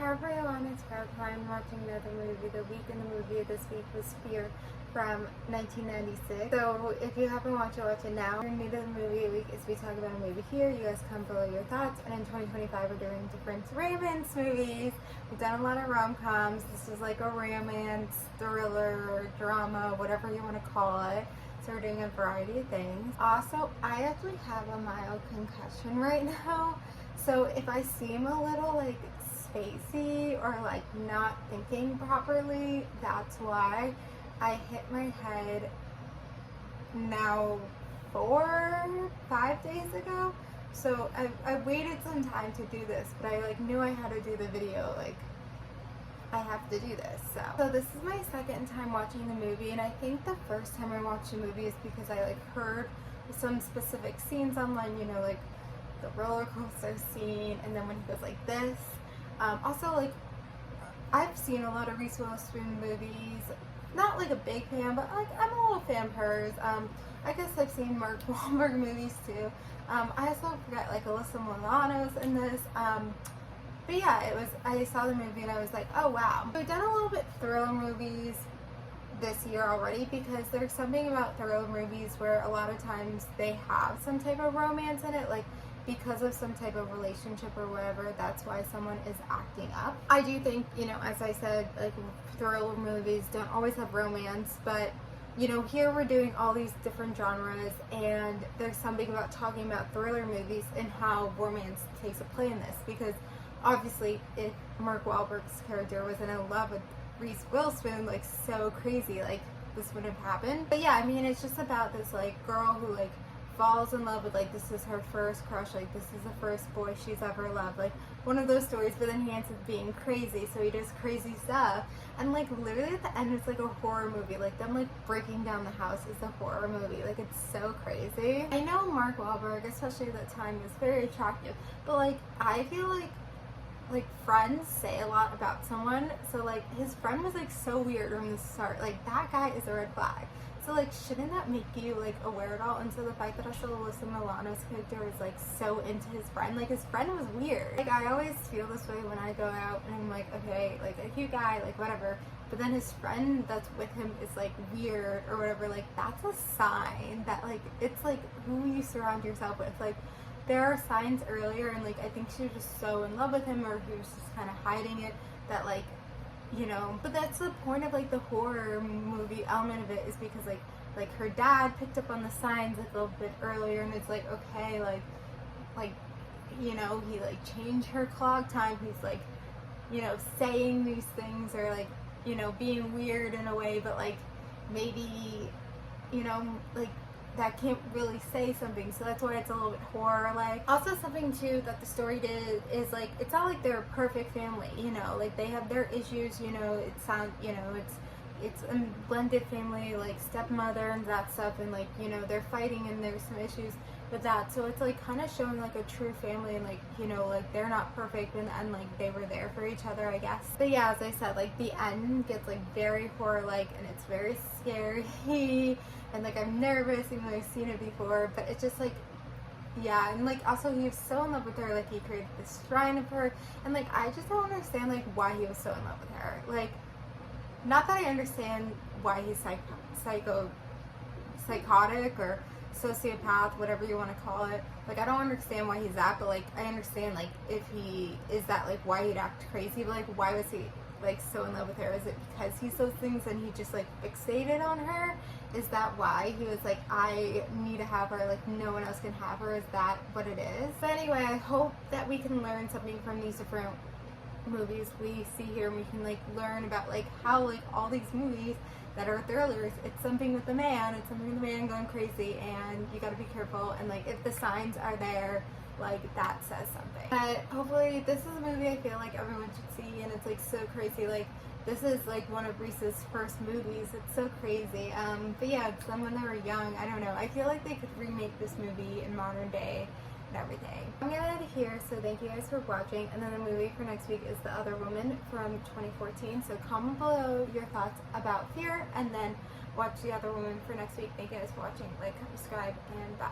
everyone, it's Barb. I'm watching another movie. The week in the movie this week was Fear from 1996. So if you haven't watched it, watch it now. If you're new to the movie week, is we talk about a movie here. You guys come below your thoughts. And in 2025, we're doing different romance movies. We've done a lot of rom-coms. This is like a romance, thriller, drama, whatever you want to call it. So we're doing a variety of things. Also, I actually have a mild concussion right now. So if I seem a little like spacey or like not thinking properly, that's why. I hit my head now 4-5 days ago. So I waited some time to do this, but I like knew I had to do the video, like I have to do this. So this is my second time watching the movie, and I think the first time I watched the movie is because I like heard some specific scenes online, you know, like the roller coaster scene, and then when he goes like this. Also, like, I've seen a lot of Reese Witherspoon movies. Not like a big fan, but like I'm a little fan of hers. I guess I've seen Mark Wahlberg movies too. I also forgot like Alyssa Milano's in this. But yeah, I saw the movie and I was like, oh wow. We've done a little bit thriller movies this year already, because there's something about thriller movies where a lot of times they have some type of romance in it, like because of some type of relationship or whatever. That's why someone is acting up. I do think, you know, as I said, like thriller movies don't always have romance, but you know, here we're doing all these different genres, and there's something about talking about thriller movies and how romance takes a play in this, because obviously if Mark Wahlberg's character wasn't in love with Reese Witherspoon, like so crazy, like this wouldn't have happened. But yeah, I mean, it's just about this like girl who like falls in love with, like, this is her first crush, like this is the first boy she's ever loved, like one of those stories. But then he ends up being crazy, so he does crazy stuff, and like literally at the end it's like a horror movie, like them like breaking down the house is a horror movie. Like it's so crazy. I know Mark Wahlberg, especially at the time, was very attractive, but like I feel like friends say a lot about someone. So like his friend was like so weird from the start, like that guy is a red flag. So like, shouldn't that make you like aware at all? And so the fact that also Alyssa Milano's character was like so into his friend, like his friend was weird. Like I always feel this way when I go out and I'm like, okay, like a cute guy, like whatever, but then his friend that's with him is like weird or whatever, like that's a sign that like it's like who you surround yourself with. Like there are signs earlier, and like I think she was just so in love with him, or he was just kind of hiding it, that like, you know. But that's the point of like the horror movie element of it, is because like her dad picked up on the signs like a little bit earlier, and it's like, okay, like you know, he like changed her clock time, he's like, you know, saying these things, or like, you know, being weird in a way, but like maybe, you know, like that can't really say something. So that's why it's a little bit horror like. Also something too that the story did is like, it's not like they're a perfect family, you know, like they have their issues, you know. It sounds, you know, it's a blended family, like stepmother and that stuff, and like, you know, they're fighting and there's some issues with that. So it's like kind of showing like a true family, and like, you know, like they're not perfect, and like they were there for each other, I guess. But yeah, as I said, like the end gets like very horror like, and it's very scary, and like I'm nervous even though I've seen it before. But it's just like, yeah. And like also he was so in love with her, like he created this shrine of her, and like I just don't understand like why he was so in love with her. Like, not that I understand why he's psychotic or sociopath, whatever you want to call it. Like I don't understand why he's that, but like I understand like if he is that, like why he'd act crazy. But like why was he like so in love with her? Is it because he's those things and he just like fixated on her? Is that why he was like, I need to have her, like no one else can have her? Is that what it is? But anyway, I hope that we can learn something from these different movies we see here, and we can like learn about like how like all these movies that are thrillers, it's something with the man, it's something with the man going crazy, and you gotta be careful, and like if the signs are there, like that says something. But hopefully this is a movie I feel like everyone should see, and it's like so crazy. Like this is like one of Reese's first movies. It's so crazy. But yeah, it's them when they were young. I don't know, I feel like they could remake this movie in modern day and everything. I'm gonna end it here, so thank you guys for watching, and then the movie for next week is The Other Woman from 2014. So comment below your thoughts about Fear, and then watch The Other Woman for next week. Thank you guys for watching. Like, subscribe, and bye.